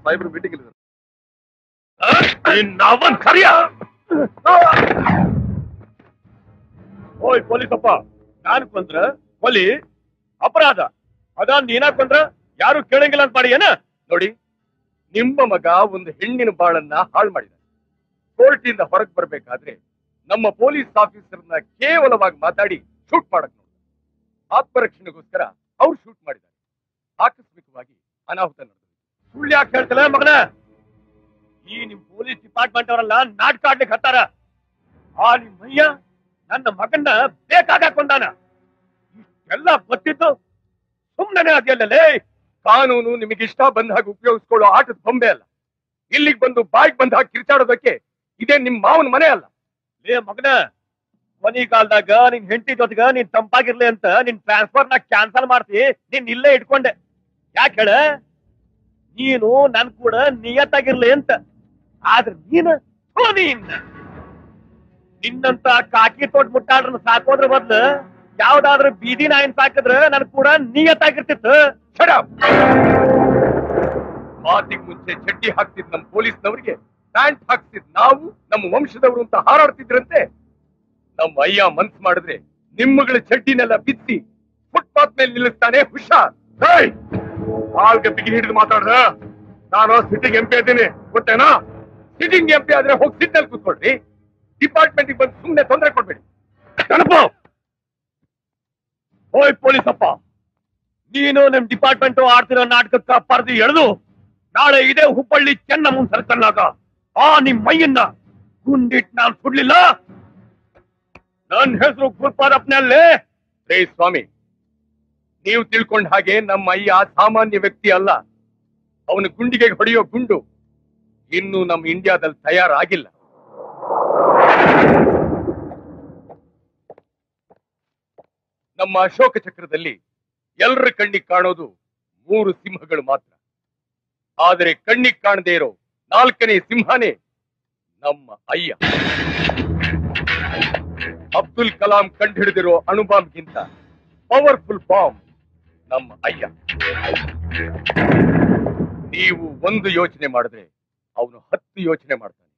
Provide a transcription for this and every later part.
ಸಾಹೇಬ್ರು ಮೀಟಿಂಗ್ ಇಲ್ಲಿದ್ದಾರೆ. ಕರಿಯ ಓಯ್ ಪೊಲೀಸಪ್ಪ, ನಾನು ಕೊಂದ್ರ ಕೊಲಿ ಅಪರಾಧ, ಅದ ನೀನಾಗ್ ಕೊಂದ್ರ ಯಾರು ಕೇಳಂಗಿಲ್ಲ ಅಂತ ಮಾಡಿ ಏನ? ನೋಡಿ, ನಿಮ್ಮ ಮಗ ಒಂದು ಹೆಣ್ಣಿನ ಬಾಳನ್ನ ಹಾಳು ಮಾಡಿದ. ಕೋರ್ಟಿಂದ ಹೊರಗೆ ಬರ್ಬೇಕಾದ್ರೆ ನಮ್ಮ ಪೊಲೀಸ್ ಆಫೀಸರ್ನ ಕೇವಲವಾಗಿ ಮಾತಾಡಿ ಶೂಟ್ ಮಾಡಕ್ ನೋಡಿದ. ಆತ್ಮರಕ್ಷಣೆಗೋಸ್ಕರ ಅವ್ರು ಶೂಟ್ ಮಾಡಿದ್ದಾರೆ. ಆಕಸ್ಮಿಕವಾಗಿ ಅನಾಹುತ ನಡೆದಿದೆ. ಸುಳ್ಳು ಯಾಕೆ ಹೇಳ್ತಲ್ಲ ಮಗನ? ಈ ನಿಮ್ ಪೊಲೀಸ್ ಡಿಪಾರ್ಟ್ಮೆಂಟ್ ಅವರೆಲ್ಲ ನಾಟಕ ಆಡ್ಲಿಕ್ಕೆ ಹತ್ತಾರ. ಆ ನಿಮ್ಮಯ್ಯ ನನ್ನ ಮಗನ್ನ ಬೇಕಾಗ ಕೊಂದಾನ. ಇಷ್ಟೆಲ್ಲ ಗೊತ್ತಿದ್ದು ಸುಮ್ಮನೆ ಅದೆಲ್ಲೇ. ಕಾನೂನು ನಿಮಗಿಷ್ಟ ಬಂದ ಹಾಗೆ ಉಪಯೋಗಿಸ್ಕೊಳ್ಳೋ ಆಟದ ಬೊಂಬೆ ಅಲ್ಲ. ಇಲ್ಲಿಗೆ ಬಂದು ಬಾಯಿಗೆ ಬಂದ ಹಾಗೆ ಕಿರ್ಚಾಡೋದಕ್ಕೆ ಇದೇ ನಿಮ್ ಮಾವನ ಮನೆ ಅಲ್ಲ. ಲೇ ಮಗನ, ಕೊನಿ ಕಾಲದಾಗ ನಿನ್ ಹೆಂಡತಿ ಜೊತೆಗ ನೀನ್ ತಂಪಾಗಿರ್ಲಿ ಅಂತ ನಿನ್ ಟ್ರಾನ್ಸ್ಫರ್ ನ ಕ್ಯಾನ್ಸಲ್ ಮಾಡ್ತಿ. ನೀನ್ ಇಲ್ಲೇ ಇಟ್ಕೊಂಡೆ. ಯಾಕೆ ಹೇಳ? ನೀನು ನನ್ ಕೂಡ ನಿಯತ್ತಾಗಿರ್ಲಿ ಅಂತ. ಆದ್ರೆ ನಿನ್ನಂತ ಕಾಕಿ ತೋಟ್ ಮುಟ್ಟಾಡ್ರನ್ನ ಸಾಕೋದ್ರ ಬದ್ಲು ಯಾವ್ದಾದ್ರು ಬೀದಿ ನಾಯಿನ್ ಸಾಕಿದ್ರೆ ನನ್ ಕೂಡ ನಿಯತ್ತಾಗಿರ್ತಿತ್ತು. ಮಾತಿಗೆ ಮುಂಚೆ ಚಡ್ಡಿ ಹಾಕ್ತಿದ್ ನಮ್ ಪೊಲೀಸ್ನವರಿಗೆ ಪ್ಯಾಂಟ್ ಹಾಕ್ತಿದ್ ನಾವು ನಮ್ಮ ವಂಶದವರು ಅಂತ ಹಾರಾಡ್ತಿದ್ರಂತೆ. ನಮ್ಮ ಅಯ್ಯ ಮನ್ಸ್ ಮಾಡಿದ್ರೆ ನಿಮ್ಮಗಳ ಚಡ್ಡಿನೆಲ್ಲ ಬಿಚ್ಚಿ ಫುಟ್ಪಾತ್ ಮೇಲೆ ನಿಲ್ಲಿಸ್ತಾನೆ. ಹುಷಾರ್. ಕಾಲ್ಗೆ ಬಿಗಿ ಹಿಡಿದು ಮಾತಾಡ್ದ. ನಾನು ಸಿಟಿಂಗ್ ಎಂಪಿ ಇದ್ದೀನಿ ಗೊತ್ತೇನಾ? ಸಿಟಿಂಗ್ ಎಂಪಿ ಆದ್ರೆ ಹೋಗಿ ಸಿಟ್ನಲ್ಲಿ ಕೂತ್ಕೊಳ್ರಿ. ಡಿಪಾರ್ಟ್ಮೆಂಟ್ ಬಂದು ಸುಮ್ಮನೆ ತೊಂದರೆ ಕೊಡ್ಬೇಡಿ. ಓಯ್ ಪೊಲೀಸಪ್ಪ, ನೀನು ನಿಮ್ ಡಿಪಾರ್ಟ್ಮೆಂಟ್ ಆಡ್ತಿರೋ ನಾಟಕಕ್ಕ ಪರ್ದಿ ಎಳೆದು ನಾಳೆ ಇದೇ ಹುಬ್ಬಳ್ಳಿ ಚೆನ್ನಮ್ಮನ ಸರ್ಕಲ್ನಾಗ ಆ ನಿಮ್ ಮೈಯನ್ನ ಗುಂಡಿಟ್ ನಾನ್ ಸುಡ್ಲಿಲ್ಲ. ನನ್ನ ಹೆಸರು ಗುರುಪಾದಪ್ಪನಲ್ಲೇ. ರೇ ಸ್ವಾಮಿ, ನೀವು ತಿಳ್ಕೊಂಡ ಹಾಗೆ ನಮ್ಮ ಅಯ್ಯ ಸಾಮಾನ್ಯ ವ್ಯಕ್ತಿ ಅಲ್ಲ. ಅವನು ಗುಂಡಿಗೆ ಹೊಡೆಯೋ ಗುಂಡು ಇನ್ನು ನಮ್ಮ ಇಂಡಿಯಾದಲ್ಲಿ ತಯಾರಾಗಿಲ್ಲ. ನಮ್ಮ ಅಶೋಕ ಚಕ್ರದಲ್ಲಿ ಎಲ್ಲರ ಕಣ್ಣಿಗೆ ಕಾಣೋದು 3 ಸಿಂಹಗಳು ಮಾತ್ರ. ಆದರೆ ಕಣ್ಣಿಗೆ ಕಾಣದೇ ಇರೋ 4ನೇ ಸಿಂಹನೇ ನಮ್ಮ ಅಯ್ಯ. ಅಬ್ದುಲ್ ಕಲಾಂ ಕಂಡುಹಿಡಿದಿರೋ ಅಣುಬಾಂಬ್ಗಿಂತ ಪವರ್ಫುಲ್ ಬಾಂಬ್ ನಮ್ಮ ಅಯ್ಯ. ನೀವು ಒಂದು ಯೋಚನೆ ಮಾಡಿದ್ರೆ ಅವನು 10 ಯೋಚನೆ ಮಾಡ್ತಾನೆ.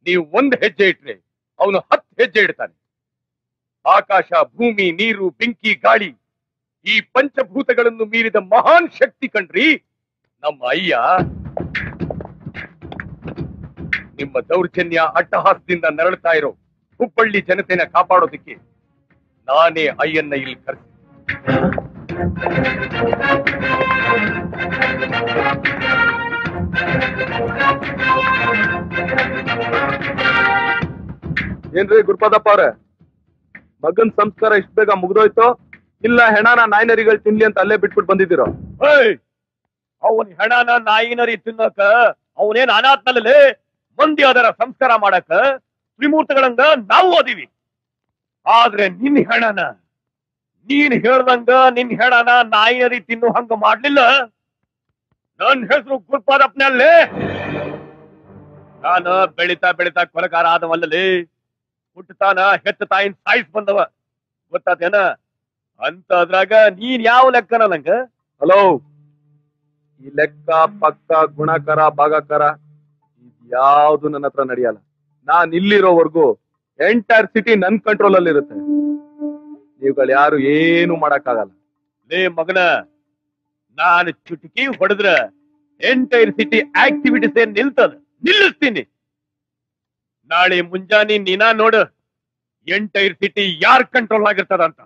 ನೀವು 1 ಹೆಜ್ಜೆ ಇಟ್ರೆ ಅವನು 10 ಹೆಜ್ಜೆ ಇಡ್ತಾನೆ. ಆಕಾಶ, ಭೂಮಿ, ನೀರು, ಬೆಂಕಿ, ಗಾಳಿ, ಈ ಪಂಚಭೂತಗಳನ್ನು ಮೀರಿದ ಮಹಾನ್ ಶಕ್ತಿ ಕಣ್ರಿ ನಮ್ಮ ಅಯ್ಯ. ನಿಮ್ಮ ದೌರ್ಜನ್ಯ ಅಟ್ಟಹಾಸದಿಂದ ನರಳುತ್ತಾ ಇರೋ ಹುಬ್ಬಳ್ಳಿ ಜನತೆನ ಕಾಪಾಡೋದಕ್ಕೆ ನಾನೇ ಅಯ್ಯನ್ನ ಇಲ್ಲಿ ಕರೆಸಿ. ಏನ್ರಿ ಗುರುಪಾದಪ್ಪ ಅವ್ರೆ, ಮಗನ್ ಸಂಸ್ಕಾರ ಇಷ್ಟ ಬೇಗ ಮುಗ್ದೋಯ್ತು ಇಲ್ಲ ಹೆಣನ ನಾಯಿನರಿಗಳು ತಿನ್ಲಿ ಅಂತ ಅಲ್ಲೇ ಬಿಟ್ಬಿಟ್ಟು ಬಂದಿದ್ದೀರೋ? ಅವನ್ ಹೆಣನ ನಾಯಿನರಿ ತಿನ್ನಕ ಅವನೇನ್ ಅನಾಥನಲ್ಲೇ. ಮಂದಿ ಅದರ ಸಂಸ್ಕಾರ ಮಾಡಕ ತ್ರಿಮೂರ್ತಿಗಳಂಗ ನಾವು ಓದಿವಿ. ಆದ್ರೆ ನಿನ್ ಹೆಣನ ನೀನ್ ಹೇಳ್ದಂಗ ನಿನ್ ಹೆಣನ ನಾಯಿನರಿ ತಿನ್ನು ಹಂಗ ಮಾಡ್ಲಿಲ್ಲ. ನನ್ ಹೆಸರು ಗುರುಪಾದಪ್ಪನಲ್ಲೇ. ನಾನು ಬೆಳಿತಾ ಬೆಳಿತಾ ಕೊಲಗಾರ ಆದವಲ್ಲೇ. ಹುಟ್ಟತಾನ ಹೆತ್ತ ತಾಯಿನ ಸಾಯಿಸ್ ಬಂದವ ಗೊತ್ತಾತೇನ ಅಂತ. ಅದ್ರಾಗ ನೀನ್ ಯಾವ ಲೆಕ್ಕನ ನಂಗ? ಹಲೋ, ಈ ಲೆಕ್ಕ ಪಕ್ಕ ಗುಣಕರ ಭಾಗಕರ ಇದ್ಯಾವ್ದು ನನ್ನ ಹತ್ರ ನಡೆಯಲ್ಲ. ನಾನ್ ಇಲ್ಲಿರೋವರೆಗೂ ಎಂಟೈರ್ ಸಿಟಿ ನನ್ ಕಂಟ್ರೋಲ್ ಅಲ್ಲಿ ಇರುತ್ತೆ. ನೀವುಗಳು ಯಾರು ಏನು ಮಾಡಕ್ಕಾಗಲ್ಲ. ಲೇ ಮಗನ, ನಾನು ಚುಟುಕಿ ಹೊಡೆದ್ರ ಎಂಟೈರ್ ಸಿಟಿ ಆಕ್ಟಿವಿಟೀಸ್ ಏನ್ ನಿಲ್ಲಿಸ್ತೀನಿ. ನಾಳೆ ಮುಂಜಾನೆ ನೀನಾ ನೋಡು ಎಂಟೈರ್ ಸಿಟಿ ಯಾರ್ ಕಂಟ್ರೋಲ್ ಆಗಿರ್ತದ ಅಂತ.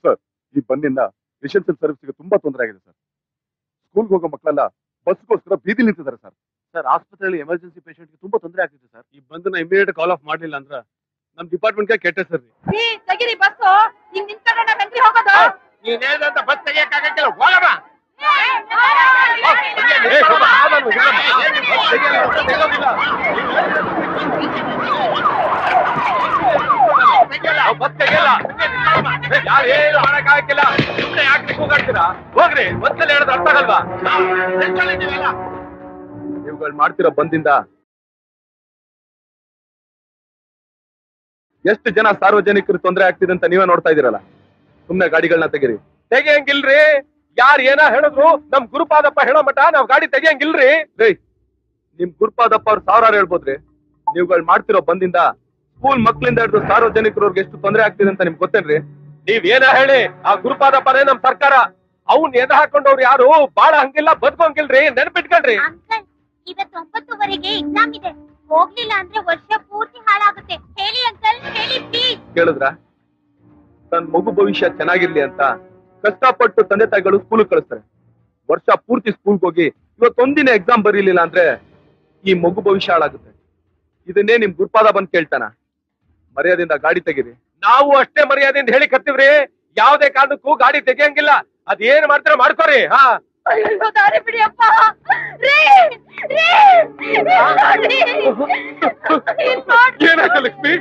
ಸರ್, ಈ ಬಂದಿಂದ ರೆಸಿಡೆನ್ಷಿಯಲ್ ಸರ್ವಿಸ್ಗೆ ತುಂಬಾ ತೊಂದರೆ ಆಗಿದೆ ಸರ್. ಸ್ಕೂಲ್ಗೆ ಹೋಗೋ ಮಕ್ಕಳೆಲ್ಲ ಬಸ್ಗೋಸ್ಕರ ಬೀದಿ ನಿಂತಿದ್ದಾರೆ ಸರ್. ಸರ್, ಆಸ್ಪತ್ರೆಯಲ್ಲಿ ಎಮರ್ಜೆನ್ಸಿ ಪೇಷಂಟ್ಗೆ ತುಂಬಾ ತೊಂದರೆ ಆಗ್ತಿದೆ ಸರ್. ಈ ಬಂದನ್ನ ಇಮಿಡಿಯೇಟ್ ಕಾಲ್ ಆಫ್ ಮಾಡ್ಲಿಲ್ಲ ಅಂದ್ರೆ ನಮ್ ಡಿಪಾರ್ಟ್ಮೆಂಟ್ಗೆ ಕೆಟ್ಟ ಸರ್. ತೆಗಿರಿ ಬಸ್, ಹಿಂಗ್ ನಿಂತ್ಕೊಂಡ್ರೆ ನಾವ್ ಹೆಂಗ್ರಿ ಹೋಗೋದು? ನೀನ್ ಹೇಳ್ದಂತ ಬಸ್ ತೆಗಿಯಕ್ಕಾಗಕ್ಕಿಲ್ಲ, ಹೋಗಮ್ಮ. ಯಾರು ಮಾಡಕ್ಕಾಗಿಲ್ಲ, ಸುಮ್ಮನೆ ಯಾಕೆ ಕೂಗಾಡ್ತೀರಾ? ಹೋಗ್ರಿ, ಒಂದ್ಸಲ ಹೇಳಿದ್ರೆ ಅರ್ಥ ಆಗಲ್ವಾ? ನೀವುಗಳು ಮಾಡ್ತಿರೋ ಬಂದಿಂದ ಎಷ್ಟು ಜನ ಸಾರ್ವಜನಿಕರು ತೊಂದರೆ ಆಗ್ತಿದೆ ಅಂತ ನೀವೇ ನೋಡ್ತಾ ಇದೀರಲ್ಲ. ಸುಮ್ನೆ ಗಾಡಿಗಳನ್ನ ತೆಗೀರಿ. ತೆಗಿಯಂಗಿಲ್ರಿ. ಯಾರ್ ಏನ ಹೇಳಿದ್ರು ನಮ್ ಗುರುಪಾದಪ್ಪ ಹೇಳೋ ಮಟ ನಾವ್ ಗಾಡಿ ತೆಗಿಯಂಗಿಲ್ರಿ. ನಿಮ್ ಗುರುಪಾದಪ್ಪ ಅವ್ರು ಸಾವಿರಾರು ಹೇಳ್ಬೋದ್ರಿ. ನೀವುಗಳು ಮಾಡ್ತಿರೋ ಬಂದಿಂದ ಸ್ಕೂಲ್ ಮಕ್ಳಿಂದ ಹಿಡಿದು ಸಾರ್ವಜನಿಕರವ್ರಿಗೆ ಎಷ್ಟು ತೊಂದರೆ ಆಗ್ತಿದೆ ಅಂತ ನಿಮ್ಗೆ ಗೊತ್ತೇನ್ರಿ? ನೀವ್ ಏನ ಹೇಳಿ, ಆ ಗುರುಪಾದಪ್ಪನೇ ನಮ್ ಸರ್ಕಾರ. ಅವ್ನ್ ಎದ ಹಾಕೊಂಡವ್ರು ಯಾರು ಬಾಳ ಹಂಗಿಲ್ಲ, ಬದುಕೋಂಗಿಲ್ರಿ, ನೆನ್ಪಿಟ್ಕೊಳ್ರಿ. ಅಂಕಲ್, ಇವತ್ತು 9ವರೆಗೆ ಎಕ್ಸಾಮ್ ಇದೆ. ಹೋಗ್ಲಿಲ್ಲ ಅಂದ್ರೆ ವರ್ಷ ಪೂರ್ತಿ ಹಾಳಾಗುತ್ತೆ. ಹೇಳಿ ಅಂಕಲ್, ಹೇಳಿ ಪ್ಲೀಸ್. ಕೇಳಿದ್ರ? ತನ್ನ ಮಗು ಭವಿಷ್ಯ ಚೆನ್ನಾಗಿರ್ಲಿ ಅಂತ ಕಷ್ಟಪಟ್ಟು ತಂದೆ ತಾಯಿಗಳು ಸ್ಕೂಲ್ ಕಳಿಸ್ತಾರೆ. ವರ್ಷ ಪೂರ್ತಿ ಸ್ಕೂಲ್ಗೆ ಹೋಗಿ ಇವತ್ತೊಂದಿನ ಎಕ್ಸಾಮ್ ಬರೀಲಿಲ್ಲ ಅಂದ್ರೆ ಈ ಮಗು ಭವಿಷ್ಯ ಹಾಳಾಗುತ್ತೆ. ಇದನ್ನೇ ನಿಮ್ ಗುರುಪಾದ ಬಂದ್ ಕೇಳ್ತಾನ? ಮರ್ಯಾದೆಯಿಂದ ಗಾಡಿ ತೆಗೀರಿ. ನಾವು ಅಷ್ಟೇ ಮರ್ಯಾದೆಯಿಂದ ಹೇಳಿ ಕರ್ತೀವ್ರಿ. ಯಾವ್ದೇ ಕಾರಣಕ್ಕೂ ಗಾಡಿ ತೆಗಿಯಂಗಿಲ್ಲ. ಅದೇನ್ ಮಾಡ್ತಾರ ಮಾಡ್ಕೋರಿ. ಹಾ, ಅಯ್ಯೋ, ದಾರಿ ಬಿಡಿಯಪ್ಪ. ಏನಾಯ್ತು ಲಕ್ಷ್ಮಿ?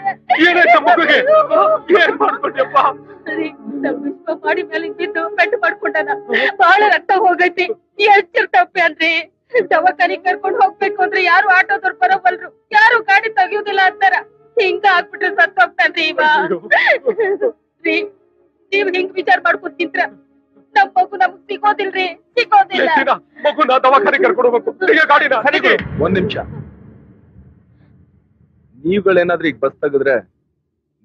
ಏನಾಯ್ತು ಮಗುಗೆ? ಏನ್ ಮಾಡ್ಕೊಂಡ್ಯಪ್ಪ? ವಿಶ್ವ ಮಾಡಿ ಮೇಲೆ ಬಿದ್ದು ಪೆಟ್ಟು ಮಾಡ್ಕೊಂಡನ. ಬಹಳ ರಕ್ತ ಹೋಗೈತಿ. ಎಷ್ಟಿರ್ತಪ್ಪೆ ಅನ್ರಿ. ದವಾಖಾನಿಗ್ ಕರ್ಕೊಂಡ್ ಹೋಗ್ಬೇಕು ಅಂದ್ರೆ ಯಾರು ಆಟೋದವ್ರು ಬರೋವಲ್ರು, ಯಾರು ಗಾಡಿ ತೆಗಿಯೋದಿಲ್ಲ ಅಂತಾರ. ಹಿಂಗ ಆಗ್ಬಿಟ್ರೆ ಸತ್ ಹೋಗ್ತಾನ್ರಿ ಇವ. ನೀವ್ ಹಿಂಗ್ ವಿಚಾರ ಮಾಡ್ಕೊಂಡ್ ತಿಂತ್ರ ನಮ್ ಮಗು ನಮಗ್ ಸಿಗೋದಿಲ್ರಿ, ಸಿಗೋದಿಲ್ಲ. ಮಗುನ ದವಾಖಾನೆ ಕರ್ಕೊಂಡು ಹೋಗ್ಬೇಕು. ಗಾಡಿನ ಸರಿಗೆ. ಒಂದ್ ನಿಮಿಷ. ನೀವುಗಳೇನಾದ್ರೂ ಈಗ ಬಸ್ ತೆಗೆದ್ರೆ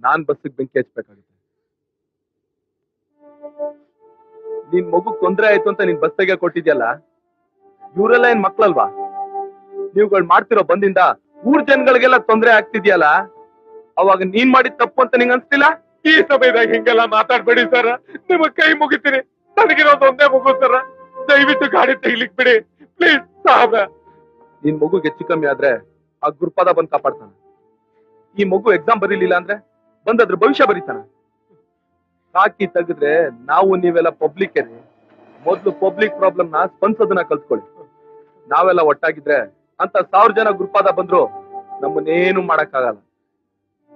ನಾನ್ ಬಸ್ಸಿಗೆ ಬೆಂಕಿ ಹಚ್ಬೇಕಾಗುತ್ತೆ. ನಿನ್ ಮಗು ತೊಂದ್ರೆ ಆಯ್ತು ಅಂತ ನೀನ್ ಬಸ್ ತೆಗಿಯಕ್ ಕೊಟ್ಟಿದ್ಯಲ್ಲ, ಇವರೆಲ್ಲ ಏನ್ ಮಕ್ಳಲ್ವಾ? ನೀವುಗಳು ಮಾಡ್ತಿರೋ ಬಂದಿಂದ ಊರ್ ಜನಗಳಿಗೆಲ್ಲ ತೊಂದ್ರೆ ಆಗ್ತಿದ್ಯಲ್ಲ, ಅವಾಗ ನೀನ್ ಮಾಡಿದ ತಪ್ಪು ಅಂತ ನಿಂಗ್ ಅನ್ಸ್ತಿಲ್ಲ? ಈ ಸಮಯದಾಗ ಹಿಂಗೆಲ್ಲ ಮಾತಾಡ್ಬೇಡಿ ಸರ್. ನಿಮಗ್ ಕೈ ಮುಗಿತೀನಿ. ನನಗಿರೋದು ಒಂದೇ ಮಗು ಸರ್. ದಯವಿಟ್ಟು ಗಾಡಿ ತೆಗಿಲಿಕ್ ಬಿಡಿ ಪ್ಲೀಸ್ ಸಾಹೇಬ್ರ. ನಿನ್ ಮಗು ಹೆಚ್ಚು ಕಮ್ಮಿ ಆದ್ರೆ ಆ ಗುರುಪಾದ ಬಂದ್ ಕಾಪಾಡ್ತಾನ. ಈ ಮಗು ಎಕ್ಸಾಮ್ ಬರೀಲಿಲ್ಲ ಅಂದ್ರೆ ಬಂದ್ ಅದ್ರ ಭವಿಷ್ಯ ಬರೀತಾನ. ಸಾಕಿ ತೆಗೆದ್ರೆ ನಾವು ನೀವೆಲ್ಲ ಪಬ್ಲಿಕ್ ಮೊದ್ಲು ಪಬ್ಲಿಕ್ ಪ್ರಾಬ್ಲಮ್ ನ ಸ್ಪಂದಿಸೋದನ್ನ ಕಲ್ತ್ಕೊಳ್ಳಿ. ನಾವೆಲ್ಲ ಒಟ್ಟಾಗಿದ್ರೆ ಅಂತ 1000 ಜನ ಗುರುಪಾದ ಬಂದ್ರು ನಮ್ಮನ್ನೇನು ಮಾಡಕ್ಕಾಗಲ್ಲ.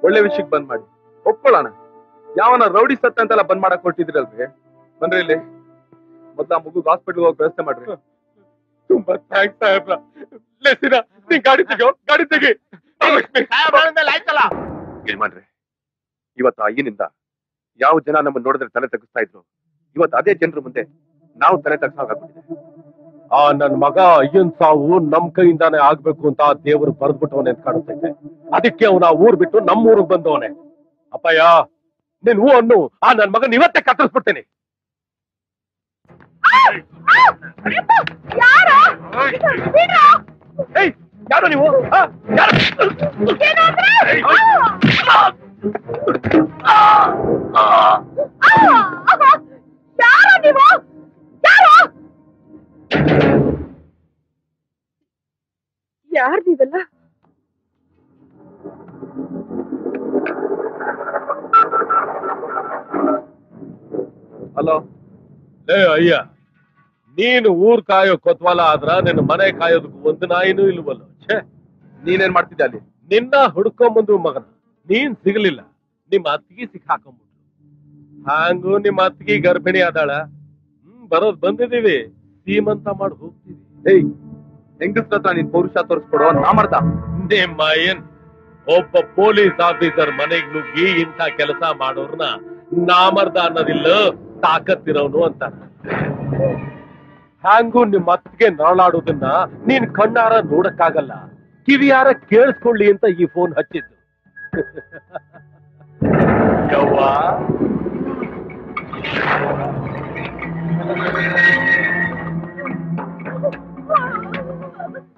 ಒಳ್ಳೆ ವಿಷಯಕ್ಕೆ ಬಂದ್ ಮಾಡಿ ಒಪ್ಕೊಳ್ಳೋಣ. ಯಾವನ ರೌಡಿ ಸತ್ತ ಅಂತೆಲ್ಲ ಬಂದ್ ಮಾಡಕ್ ಕೊಟ್ಟಿದ್ರಲ್ರಿ, ಬನ್ರಿ ಇಲ್ಲಿ. ಮೊದ್ಲ ಮಗು ಹಾಸ್ಪಿಟಲ್ ಹೋಗಿ ವ್ಯವಸ್ಥೆ ಮಾಡ್ರಿ. ತುಂಬಾ ಥ್ಯಾಂಕ್ಸ್ ಸಾಹೇಬ್ರ. ಲೆಸಿನ ನೀ ಗಾಡಿ ತೆಗೋ, ಗಾಡಿ ತೆಗಿ. ಆಯ್ತಲ್ಲ ಮಾಡ್ರಿ. ಇವತ್ತು ಅಯ್ಯನಿಂದ ಯಾವ ಜನ ನಮ್ಮನ್ನ ನೋಡಿದ್ರೆ ತಲೆ ತಗ್ಗಿಸ್ತಾ ಇದ್ರು, ಇವತ್ತು ಅದೇ ಜನರ ಮುಂದೆ ನಾವು ತಲೆ ತಗ್ಸಾಗ್ಬಿಟ್ಟಿದೆ. ಆ ನನ್ ಮಗ ಅಯ್ಯನ್ ಸಾವು ನಮ್ ಕೈಯಿಂದಾನೆ ಆಗ್ಬೇಕು ಅಂತ ದೇವರು ಬರೆದ್ಬಿಟ್ಟವನೆ ಅಂತ ಕಾಣಿಸ್ತೈತೆ. ಅದಕ್ಕೆ ಅವನ ಊರ್ ಬಿಟ್ಟು ನಮ್ಮೂರಿಗೆ ಬಂದವನೆ. ಅಪ್ಪಯ್ಯ, ನೀನ್ ಹೂ ಅನ್ನು ಆ ನನ್ ಮಗನ್ ಇವತ್ತೇ ಕತ್ತರಿಸ್ಬಿಡ್ತೇನೆ. ಯಾರು ನೀವು? ಯಾರ್ ನೀವೆಲ್ಲ? ಹಲೋ. ಏ ಅಯ್ಯ, ನೀನು ಊರ್ ಕಾಯೋ ಕೊತ್ವಾಲ ಆದ್ರ ನಿನ್ನ ಮನೆ ಕಾಯೋದಕ್ಕೂ ಒಂದು ನಾಯಿನೂ ಇಲ್ವಲ್ಲ. ಛೇ, ನೀನೇನ್ ಮಾಡ್ತಿದ್ದೆ ಅಲ್ಲಿ? ನಿನ್ನ ಹುಡ್ಕೊಂಬಂದು ಮಗನ ನೀನ್ ಸಿಗ್ಲಿಲ್ಲ, ನಿಮ್ಮ ಅತ್ತಿಗೆ ಸಿಕ್ಕಾಕೊಂಡ್ಬಿಟ್ರು. ಹಾಂಗು ನಿಮ್ಮ ಅತ್ತಿಗೆ ಗರ್ಭಿಣಿ ಆದಾಳ. ಬರೋದ್ ಬಂದಿದೀವಿ, ಸೀಮಂತ ಮಾಡಿ ಹೋಗ್ತೀವಿ. ಏಯ್, ಹೆಂಗಸ್ರ ಹತ್ರ ನೀನ್ ಪೌರುಷ ತೋರಿಸ್ಕೊಡೋ ನಾಮರ್ದ. ನಿಮ್ಮ ಏನ್ ಒಬ್ಬ ಪೊಲೀಸ್ ಆಫೀಸರ್ ಮನೆಗ್ ನುಗ್ಗಿ ಇಂಥ ಕೆಲಸ ಮಾಡೋರ್ನ ನಾಮರ್ದ ಅನ್ನೋದಿಲ್ಲ, ತಾಕತ್ತಿರೋನು ಅಂತ. ಹ್ಯಾಂಗೂ ನಿಮ್ಮ ಅತ್ತಿಗೆ ನರಳಾಡೋದನ್ನ ನೀನ್ ಕಣ್ಣಾರ ನೋಡಕ್ಕಾಗಲ್ಲ, ಕಿವಿಯಾರ ಕೇಳಿಸ್ಕೊಳ್ಳಿ ಅಂತ ಈ ಫೋನ್ ಹಚ್ಚಿದ್ದು. ಯವ್ವ,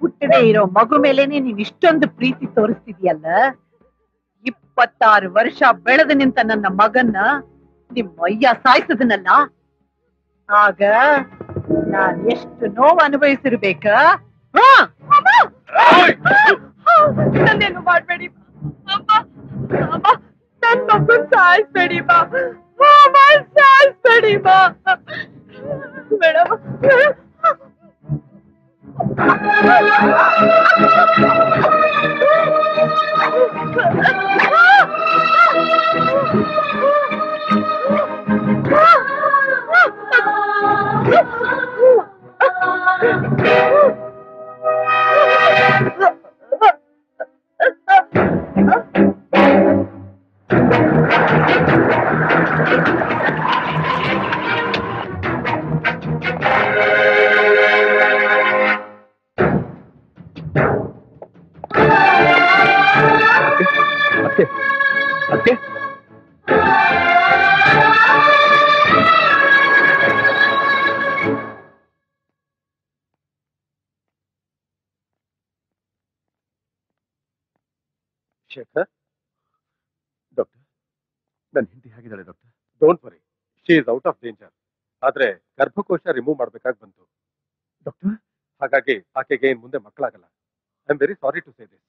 ಹುಟ್ಟದೇ ಇರೋ ಮಗು ಮೇಲೇನೆ ನೀನ್ ಇಷ್ಟೊಂದು ಪ್ರೀತಿ ತೋರಿಸ್ತಿದ್ಯಲ್ಲ. 26 ವರ್ಷ ಬೆಳೆದು ನಿಂತ ನನ್ನ ಮಗನ್ನ ನಿಮ್ಮಯ್ಯ ಸಾಯಿಸದನಲ್ಲ, ಆಗ ನಾನ್ ಎಷ್ಟು ನೋವು ಅನುಭವಿಸಿರ್ಬೇಕ. ನನ್ನೇನು ಮಾಡ್ಬೇಡಿ ನನ್ ಮಗನ್ ಸಾಯಿಸ್ಬೇಡಿ ಸಾಯಿಸ್ಬೇಡಿ ಮೇಡಮ್. ಶೇಖರ್, ಡಾಕ್ಟರ್, ನನ್ನ ಹೆಂಡತಿ ಹೇಗಿದ್ದಾಳೆ doctor? Don't worry, she is out of danger. ಆದ್ರೆ ಗರ್ಭಕೋಶ ರಿಮೂವ್ ಮಾಡ್ಬೇಕಾಗಿ ಬಂತು ಡಾಕ್ಟರ್. ಹಾಗಾಗಿ ಆಕೆಗೆ ಇನ್ ಮುಂದೆ ಮಕ್ಕಳಾಗಲ್ಲ. I am very sorry to say this.